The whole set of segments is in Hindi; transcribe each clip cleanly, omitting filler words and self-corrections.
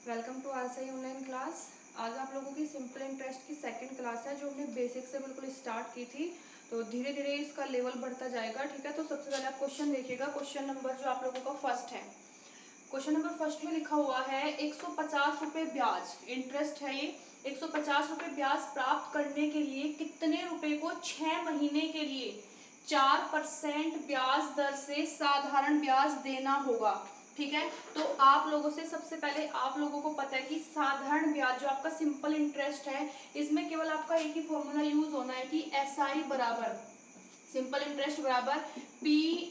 Welcome to RCI online class. आज आप लोगों की सिंपल इंटरेस्ट की सेकंड क्लास है जो हमने बेसिक से बिल्कुल स्टार्ट की थी। तो धीरे धीरे इसका लेवल बढ़ता जाएगा। ठीक है, तो सबसे पहले आप क्वेश्चन देखिएगा। क्वेश्चन नंबर जो आप लोगों का फर्स्ट है, क्वेश्चन नंबर फर्स्ट में लिखा हुआ है 150 रुपये ब्याज इंटरेस्ट है। ये 150 रुपये ब्याज प्राप्त करने के लिए कितने रुपए को 6 महीने के लिए 4% ब्याज दर से साधारण ब्याज देना होगा। ठीक है, तो आप लोगों से सबसे पहले आप लोगों को पता है कि साधारण ब्याज जो आपका सिंपल इंटरेस्ट है, इसमें केवल आपका एक ही फॉर्मूला यूज होना है कि एसआई बराबर सिंपल इंटरेस्ट बराबर P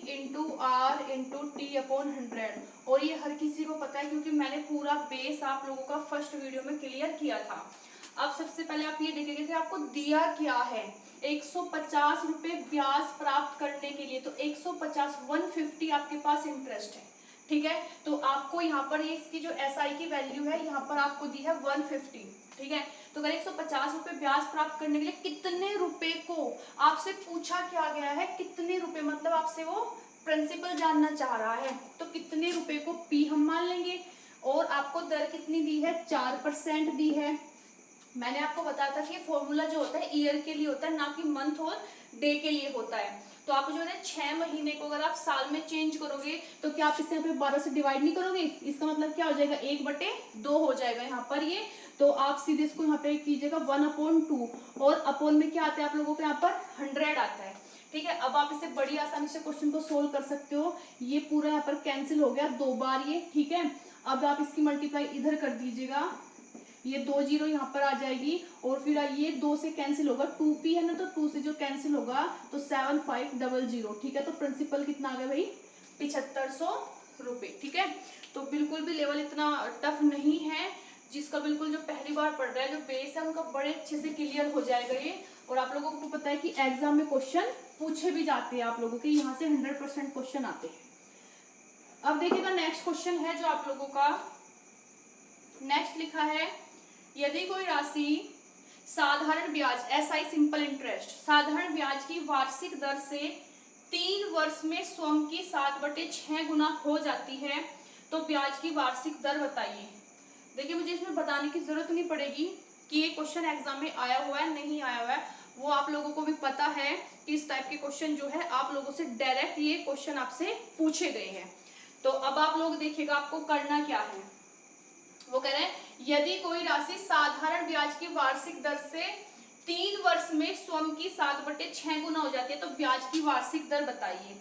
into R into T upon 100। और ये हर किसी को पता है क्योंकि मैंने पूरा बेस आप लोगों का फर्स्ट वीडियो में क्लियर किया था। अब सबसे पहले आप ये देखेंगे कि आपको दिया क्या है। 150 रुपये ब्याज प्राप्त करने के लिए, तो 150 150 आपके पास इंटरेस्ट है। ठीक है, तो आपको यहाँ पर इसकी जो एसआई की वैल्यू है यहाँ पर आपको दी है 150। ठीक है, तो अगर 150 रुपये ब्याज प्राप्त करने के लिए कितने रुपए को आपसे पूछा क्या गया है, कितने रुपए मतलब आपसे वो प्रिंसिपल जानना चाह रहा है, तो कितने रुपए को पी हम मान लेंगे। और आपको दर कितनी दी है, 4% दी है। मैंने आपको बताया था कि ये फॉर्मूला जो होता है ईयर के लिए होता है, ना कि मंथ और डे के लिए होता है। तो आप जो है 6 महीने को अगर आप साल में चेंज करोगे तो क्या आप इसे यहाँ पे 12 से डिवाइड नहीं करोगे, इसका मतलब क्या हो जाएगा 1/2 हो जाएगा यहाँ पर ये। तो आप सीधे इसको यहाँ पे कीजिएगा 1/2 और अपॉन में क्या आता है आप लोगों को यहाँ पर 100 आता है। ठीक है, अब आप इसे बड़ी आसानी से क्वेश्चन को सोल्व कर सकते हो। ये पूरा यहाँ पर कैंसिल हो गया 2 बार ये। ठीक है, अब आप इसकी मल्टीप्लाई इधर कर दीजिएगा, ये 2 जीरो यहाँ पर आ जाएगी और फिर ये 2 से कैंसिल होगा, 2p है ना, तो 2 से जो कैंसिल होगा तो 7500। ठीक है, तो प्रिंसिपल कितना आ गया भाई, 7500 रुपये। ठीक है, तो बिल्कुल भी लेवल इतना टफ नहीं है। जिसका बिल्कुल जो पहली बार पढ़ रहा है, जो बेस है उनका बड़े अच्छे से क्लियर हो जाएगा ये। और आप लोगों को पता है कि एग्जाम में क्वेश्चन पूछे भी जाते हैं आप लोगों के, यहाँ से 100% क्वेश्चन आते हैं। अब देखिएगा नेक्स्ट क्वेश्चन है जो आप लोगों का नेक्स्ट लिखा है, यदि कोई राशि साधारण ब्याज एसआई सिंपल इंटरेस्ट साधारण ब्याज की वार्षिक दर से 3 वर्ष में स्वयं की 7/6 गुना हो जाती है तो ब्याज की वार्षिक दर बताइए। देखिए, मुझे इसमें बताने की जरूरत नहीं पड़ेगी कि ये क्वेश्चन एग्जाम में आया हुआ है नहीं आया हुआ है, वो आप लोगों को भी पता है कि इस टाइप के क्वेश्चन जो है आप लोगों से डायरेक्ट ये क्वेश्चन आपसे पूछे गए हैं। तो अब आप लोग देखिएगा आपको करना क्या है। वो कह रहे हैं यदि कोई राशि साधारण ब्याज की वार्षिक दर से 3 वर्ष में स्वयं की 7/6 गुना हो जाती है तो ब्याज की वार्षिक दर बताइए।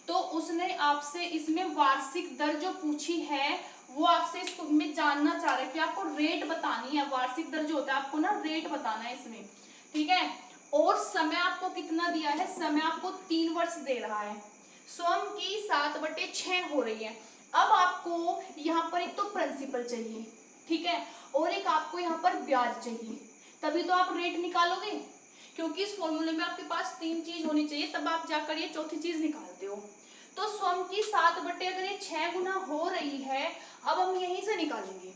तो उसने आपसे इसमें वार्षिक दर जो पूछी है वो आपसे इसमें जानना चाह रहा है कि आपको रेट बतानी है। वार्षिक दर जो होता है आपको ना रेट बताना है इसमें। ठीक है, और समय आपको कितना दिया है, समय आपको 3 वर्ष दे रहा है, स्वयं की 7/6 हो रही है। अब आपको यहाँ पर एक तो प्रिंसिपल चाहिए, ठीक है, और एक आपको यहाँ पर ब्याज चाहिए, तभी तो आप रेट निकालोगे। क्योंकि इस फॉर्मूले में आपके पास 3 चीज होनी चाहिए, तब आप जाकर ये चौथी चीज निकालते हो। तो स्वयं की 7/6 गुना हो रही है, अब हम यहीं से निकालेंगे।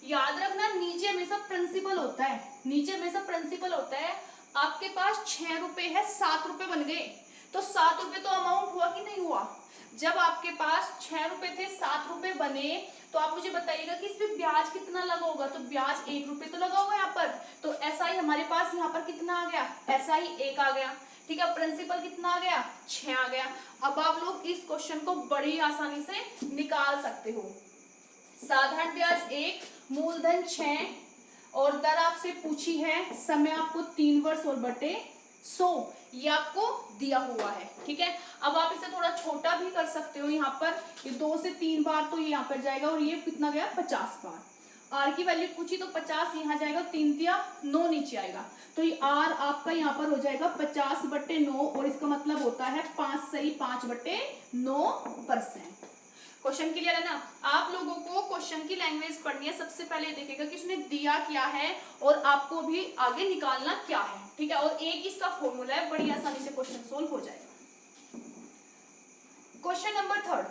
याद रखना नीचे हमेशा प्रिंसिपल होता है, नीचे हमेशा प्रिंसिपल होता है। आपके पास 6 रुपए है, 7 रुपए बन गए, तो 7 रुपए तो अमाउंट हुआ कि नहीं हुआ। जब आपके पास 6 रुपए थे 7 रुपए बने, तो आप मुझे बताइएगा कि इस पे ब्याज कितना लगा होगा, तो ब्याज 1 रुपए तो लगा होगा यहाँ पर। तो एसआई हमारे पास यहाँ पर कितना आ गया, एसआई 1 आ गया। ठीक है, प्रिंसिपल कितना आ गया, 6 आ गया। अब आप लोग इस क्वेश्चन को बड़ी आसानी से निकाल सकते हो। साधारण ब्याज 1, मूलधन 6 और दर आपसे पूछी है, समय आपको 3 वर्ष और बटे 100 ये आपको दिया हुआ है। ठीक है, अब आप इसे थोड़ा छोटा भी कर सकते हो। यहाँ पर ये 2 से 3 बार तो ये यहाँ पर जाएगा और ये कितना गया 50 बार। आर की वैल्यू पूछी तो 50 यहाँ जाएगा, 3 दिया 9 नीचे आएगा, तो ये आर आपका यहाँ पर हो जाएगा 50/9 और इसका मतलब होता है 5 सही 5/9%। क्वेश्चन क्लियर है ना। आप लोगों को क्वेश्चन की लैंग्वेज पढ़नी है। सबसे पहले देखिएगा कि उसने दिया क्या है और आपको भी आगे निकालना क्या है। ठीक है, और एक इसका फॉर्मूला है, बड़ी आसानी से क्वेश्चन सोल्व हो जाएगा। क्वेश्चन नंबर 3,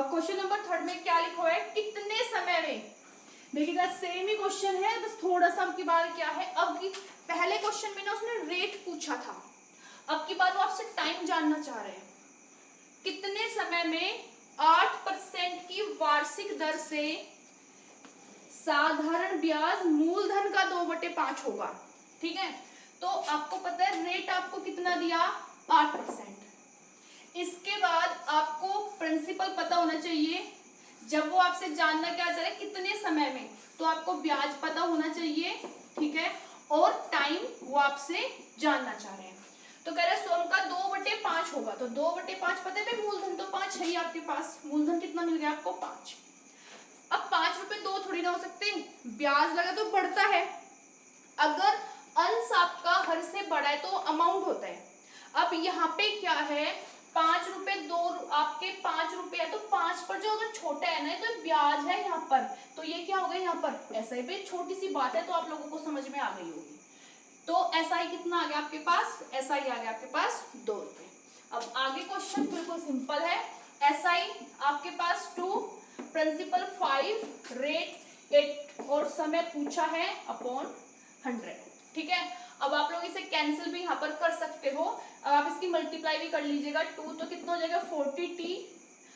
क्वेश्चन नंबर 3 में क्या लिखा हुआ है, कितने समय में। देखिएगा सेम ही क्वेश्चन है, बस थोड़ा सा अब की बार क्या है, अब की पहले क्वेश्चन में ना उसने रेट पूछा था, अब की बार वो आपसे टाइम जानना चाह रहे हैं। कितने समय में 8% की वार्षिक दर से साधारण ब्याज मूलधन का 2/5 होगा, ठीक है। तो आपको पता है रेट आपको कितना दिया, 8%। इसके बाद आपको प्रिंसिपल पता होना चाहिए, जब वो आपसे जानना क्या चाह रहे हैं कितने समय में, तो आपको ब्याज पता होना चाहिए, ठीक है, और टाइम वो आपसे जानना चाह रहे हैं। तो कह रहे हैं सोम का 2/5 होगा, तो 2/5 पता है, मूलधन तो 5 है ही आपके पास, मूलधन कितना मिल गया आपको, 5। अब 5 रुपए 2 थोड़ी ना हो सकते, ब्याज लगा तो बढ़ता है, अगर अंश आपका हर से बड़ा है तो अमाउंट होता है। अब यहाँ पे क्या है, 5 रुपए 2 आपके 5 रुपए है, तो 5 पर जो अगर छोटा है ना तो ब्याज है यहाँ पर, तो ये क्या होगा यहाँ पर एसआई पे, छोटी सी बात है तो आप लोगों को समझ में आ गई होगी। तो एसआई कितना आ गया आपके पास, एसआई आ गया आपके पास 2 रुपए। अब आगे क्वेश्चन बिल्कुल सिंपल है, एसआई आपके पास 2, प्रिंसिपल 5, रेट 8 और समय पूछा है अपॉन 100, ठीक है। अब आप लोग इसे कैंसिल भी यहाँ पर कर सकते हो, अब आप इसकी मल्टीप्लाई भी कर लीजिएगा, 2 तो कितना हो जाएगा 40t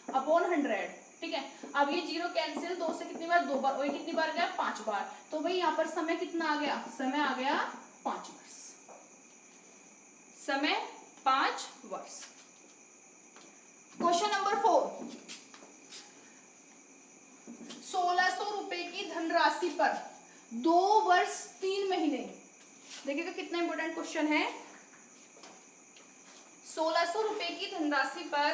अपॉन 100, ठीक है। अब ये 0 कैंसिल, 2 से कितनी बार, 2 बार, और कितनी बार गया 5 बार, तो भाई यहाँ पर समय कितना आ गया, समय आ गया 5 वर्ष, समय 5 वर्ष। क्वेश्चन नंबर 4, 1600 रुपए की धनराशि पर 2 वर्ष 3 महीने, देखिएगा कितना इंपॉर्टेंट क्वेश्चन है। 1600 रुपए की धनराशि पर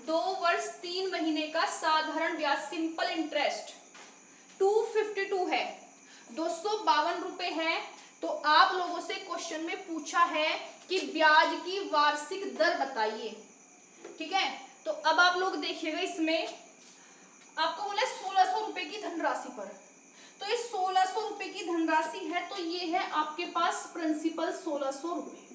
2 वर्ष 3 महीने का साधारण ब्याज सिंपल इंटरेस्ट 252 है, 252 रुपए है। तो आप लोगों से क्वेश्चन में पूछा है कि ब्याज की वार्षिक दर बताइए, ठीक है। तो अब आप लोग देखिएगा, इसमें आपको बोला 1600 रुपए की धनराशि पर, तो ये 1600 रुपए की धनराशि है, तो ये है आपके पास प्रिंसिपल 1600 रुपए।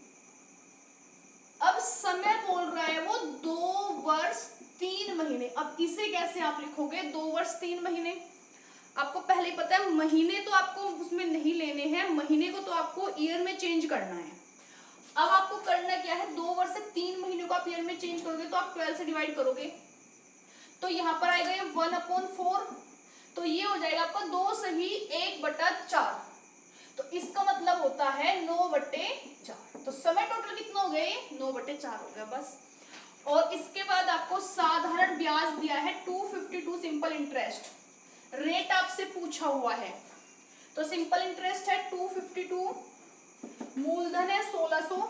अब समय बोल रहा है वो 2 वर्ष 3 महीने, अब इसे कैसे आप लिखोगे, 2 वर्ष 3 महीने, आपको पहले पता है महीने तो आपको उसमें नहीं लेने हैं, महीने को तो आपको ईयर में चेंज करना है। अब आपको करना क्या है, 2 वर्ष से 3 महीने को आप ईयर में चेंज करोगे, तो आप 12 से डिवाइड करोगे, तो यहाँ पर आएगा ये 1/4, तो ये हो जाएगा आपका 2 सही 1/4, तो इसका मतलब होता है 9/4। तो समय टोटल कितना हो गया, 9/4 हो गया बस। और इसके बाद आपको साधारण ब्याज दिया है 252 सिंपल इंटरेस्ट, रेट आपसे पूछा हुआ है, तो सिंपल इंटरेस्ट है 252, मूलधन है 1600,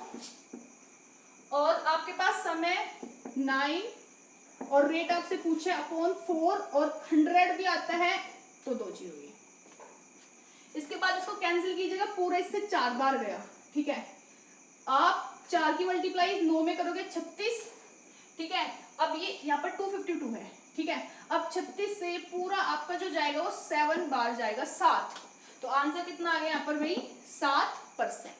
और आपके पास समय 9, और रेट आपसे पूछे अपॉन 4, और 100 भी आता है तो 2 जीरो। इसके बाद इसको कैंसिल कीजिएगा, पूरा इससे 4 बार गया, ठीक है। आप 4 की मल्टीप्लाई 9 में करोगे 36, ठीक है। अब ये यहाँ पर 252 है, ठीक है। अब 36 से पूरा आपका जो जाएगा वो 7 बार जाएगा, 7, तो आंसर कितना आ गया यहाँ पर भाई 7%,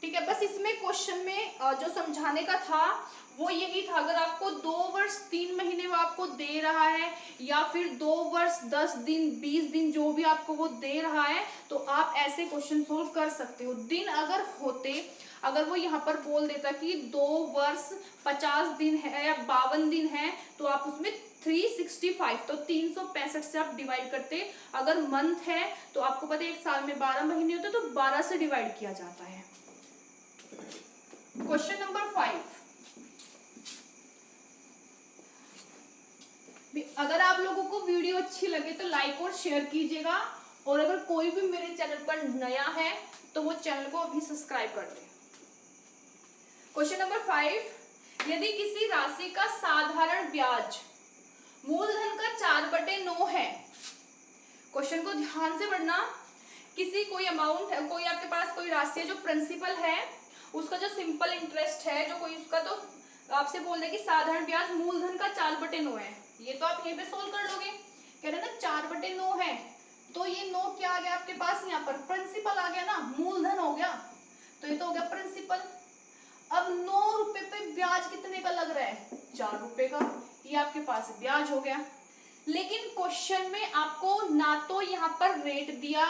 ठीक है। बस इसमें क्वेश्चन में जो समझाने का था वो यही था, अगर आपको 2 वर्ष 3 महीने वो आपको दे रहा है, या फिर 2 वर्ष 10 दिन 20 दिन जो भी आपको वो दे रहा है, तो आप ऐसे क्वेश्चन सोल्व कर सकते हो। दिन अगर होते, अगर वो यहाँ पर बोल देता कि 2 वर्ष 50 दिन है या 52 दिन है, तो आप उसमें 365, तो 365 से आप डिवाइड करते। अगर मंथ है तो आपको पता है एक साल में 12 महीने होते, तो 12 से डिवाइड किया जाता है। क्वेश्चन नंबर 5, अगर आप लोगों को वीडियो अच्छी लगे तो लाइक और शेयर कीजिएगा, और अगर कोई भी मेरे चैनल पर नया है तो वो चैनल को अभी सब्सक्राइब कर दे। क्वेश्चन नंबर 5, यदि किसी राशि का साधारण ब्याज मूलधन का 4/9 है, क्वेश्चन को ध्यान से पढ़ना, किसी कोई अमाउंट है, कोई आपके पास कोई राशि है जो प्रिंसिपल है, उसका जो सिंपल इंटरेस्ट है, जो कोई उसका, तो आपसे बोल दे कि साधारण ब्याज मूलधन का 4/9 है, ये तो आप यहीं पे सोल्व कर लोगे, कह रहे ना 4/9 है, तो ये 9 क्या आ गया आपके पास, यहाँ पर प्रिंसिपल आ गया ना, मूलधन हो गया, तो ये तो हो गया प्रिंसिपल। अब 9 रुपए पे ब्याज कितने का लग रहा है, 4 रुपए का, ये आपके पास ब्याज हो गया। लेकिन क्वेश्चन में आपको ना तो यहाँ पर रेट दिया,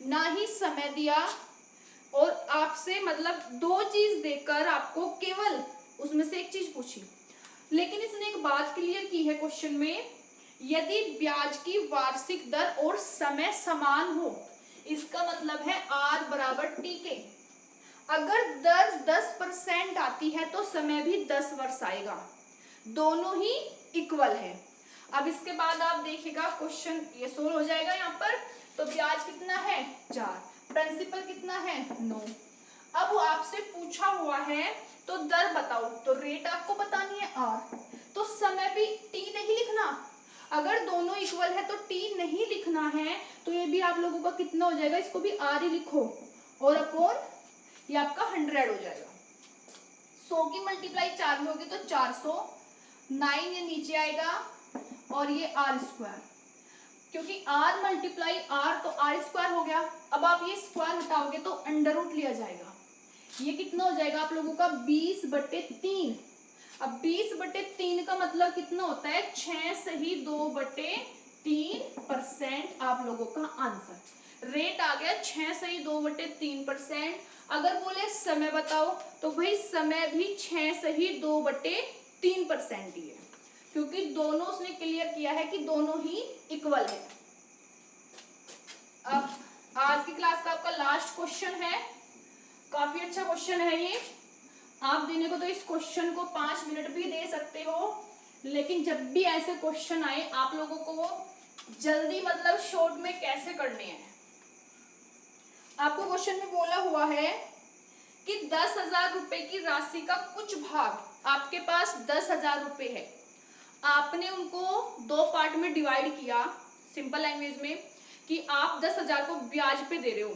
ना ही समय दिया, और आपसे मतलब 2 चीज देकर आपको केवल उसमें से एक चीज पूछी। लेकिन इसने एक बात क्लियर की है क्वेश्चन में यदि ब्याज की वार्षिक दर और समय समान हो, इसका मतलब है R बराबर T के। अगर दर 10% आती है तो समय भी 10 वर्ष आएगा, दोनों ही इक्वल है। अब इसके बाद आप देखिएगा क्वेश्चन ये सोल्व हो जाएगा यहाँ पर। तो ब्याज कितना है 4, प्रिंसिपल कितना है 9। अब आपसे पूछा हुआ है तो दर बताओ, तो रेट आपको बतानी है R, तो समय भी T नहीं लिखना। अगर दोनों इक्वल है तो T नहीं लिखना है, तो ये भी आप लोगों का कितना हो जाएगा, इसको भी R ही लिखो और अपॉन ये आपका 100 हो जाएगा। 100 की मल्टीप्लाई 4 में होगी तो 400, 9 ये नीचे आएगा और ये R², क्योंकि R मल्टीप्लाई R तो R² हो गया। अब आप ये स्क्वायर हटाओगे तो अंडर रूट लिया जाएगा। ये कितना हो जाएगा आप लोगों का 20/3। अब 20/3 का मतलब कितना होता है 6 सही 2/3% आप लोगों का आंसर। रेट आ गया 6 सही 2/3%। अगर बोले समय बताओ तो भाई समय भी 6 सही 2/3% ही है, क्योंकि दोनों उसने क्लियर किया है कि दोनों ही इक्वल है। अब आज की क्लास का आपका लास्ट क्वेश्चन है, काफी अच्छा क्वेश्चन है ये। आप देने को तो इस क्वेश्चन को 5 मिनट भी दे सकते हो, लेकिन जब भी ऐसे क्वेश्चन आए आप लोगों को वो जल्दी मतलब शॉर्ट में कैसे करने हैं। आपको क्वेश्चन में बोला हुआ है कि 10,000 रुपए की राशि का कुछ भाग, आपके पास 10,000 रुपए है, आपने उनको 2 पार्ट में डिवाइड किया, सिंपल लैंग्वेज में कि आप 10,000 को ब्याज पे दे रहे हो।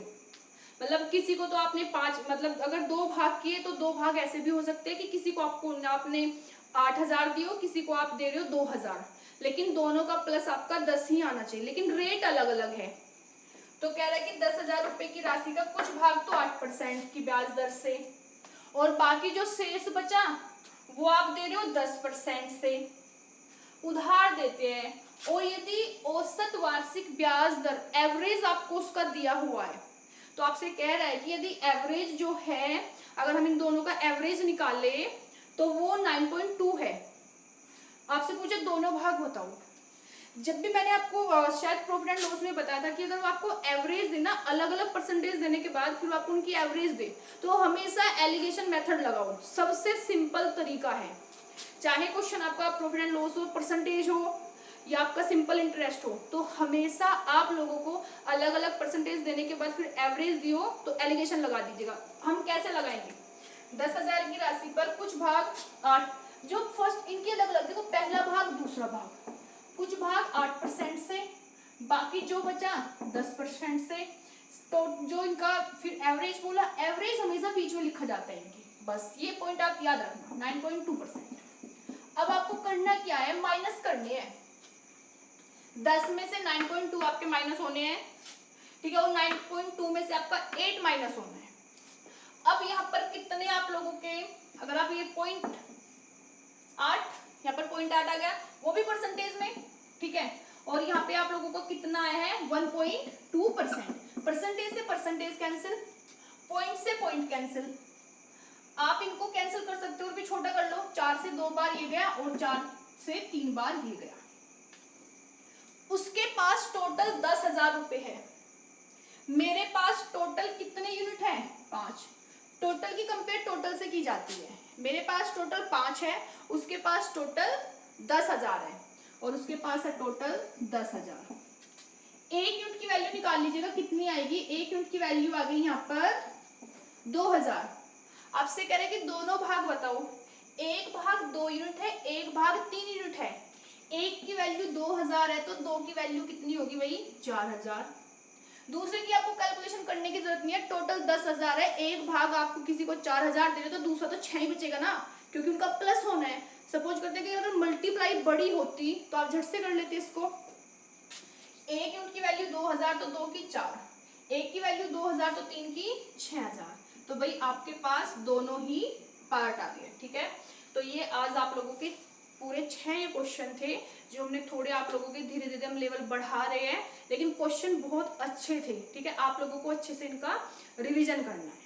मतलब किसी को तो आपने 5 मतलब अगर 2 भाग किए तो 2 भाग ऐसे भी हो सकते हैं कि किसी को आपने 8,000 दियो, किसी को आप दे रहे हो 2,000, लेकिन दोनों का प्लस आपका 10 ही आना चाहिए, लेकिन रेट अलग अलग है। तो कह रहा है कि 10,000 रुपए की राशि का कुछ भाग तो 8% की ब्याज दर से, और बाकी जो शेष बचा वो आप दे रहे हो 10% से, उधार देते हैं। और यदि औसत वार्षिक ब्याज दर एवरेज आपको उसका दिया हुआ है, तो आपसे कह रहा है कि यदि एवरेज जो है, अगर हम इन दोनों का एवरेज निकाले तो वो 9.2 है। आपसे पूछे दोनों भाग बताओ। जब भी मैंने आपको शायद प्रॉफिट एंड लॉस में बताया था कि अगर वो आपको एवरेज देना, अलग अलग परसेंटेज देने के बाद फिर आपको उनकी एवरेज दे, तो हमेशा एलिगेशन मेथड लगाओ, सबसे सिंपल तरीका है। चाहे क्वेश्चन आपका प्रॉफिट एंड लॉस हो, परसेंटेज हो, या आपका सिंपल इंटरेस्ट हो, तो हमेशा आप लोगों को अलग अलग परसेंटेज देने के बाद फिर एवरेज दियो तो एलिगेशन लगा दीजिएगा। हम कैसे लगाएंगे, 10,000 की राशि पर कुछ भाग 8, जो फर्स्ट इनकी अलग अलग, देखो पहला भाग दूसरा भाग, कुछ भाग 8% से, बाकी जो बचा 10% से, तो जो इनका फिर एवरेज बोला, एवरेज हमेशा बीच में लिखा जाता है इनकी, बस ये पॉइंट आप याद रखना 9.2%। अब आपको करना क्या है, माइनस करने हैं। 10 में से 9.2 आपके माइनस होने हैं, ठीक है, और 9.2 में से आपका 8 माइनस होना है। अब यहाँ पर कितने आप लोगों के, अगर आप ये 0.8, यहाँ पर 0.8 आ गया, वो भी परसेंटेज में, ठीक है, और यहाँ पे आप लोगों को कितना आया है 1.2%। परसेंटेज से परसेंटेज कैंसिल, पॉइंट से पॉइंट कैंसिल, आप इनको कैंसिल कर सकते हो और भी छोटा कर लो, 4 से 2 बार ये गया और 4 से 3 बार ये गया। उसके पास टोटल 10,000 रुपए है, मेरे पास टोटल कितने यूनिट है 5। टोटल की कंपेयर टोटल से की जाती है, मेरे पास टोटल 5 है, उसके पास टोटल 10,000 है, और उसके पास है टोटल 10,000। 1 यूनिट की वैल्यू निकाल लीजिएगा कितनी आएगी, 1 यूनिट की वैल्यू आ गई यहाँ पर 2,000। आपसे कह रहे कि दोनों भाग बताओ, एक भाग 2 यूनिट है, एक भाग 3 यूनिट है। 1 की वैल्यू 2,000 है तो 2 की वैल्यू कितनी होगी भाई 4,000। दूसरे की आपको कैलकुलेशन करने की जरूरत नहीं है, टोटल 10,000 है, एक भाग आपको किसी को 4,000 दे रहे तो दूसरा तो 6 ही बचेगा ना, क्योंकि उनका प्लस होना है। सपोज करते हैं कि अगर मल्टीप्लाई बड़ी होती तो आप झट से कर लेते इसको। 1 यूनिट की वैल्यू 2,000 तो 2 की 4, 1 की वैल्यू 2,000 तो 3 की 6,000, तो भाई आपके पास दोनों ही पार्ट आ गए, ठीक है। तो ये आज आप लोगों के पूरे 6 क्वेश्चन थे, जो हमने थोड़े आप लोगों के धीरे धीरे हम लेवल बढ़ा रहे हैं, लेकिन क्वेश्चन बहुत अच्छे थे, ठीक है। आप लोगों को अच्छे से इनका रिवीजन करना है।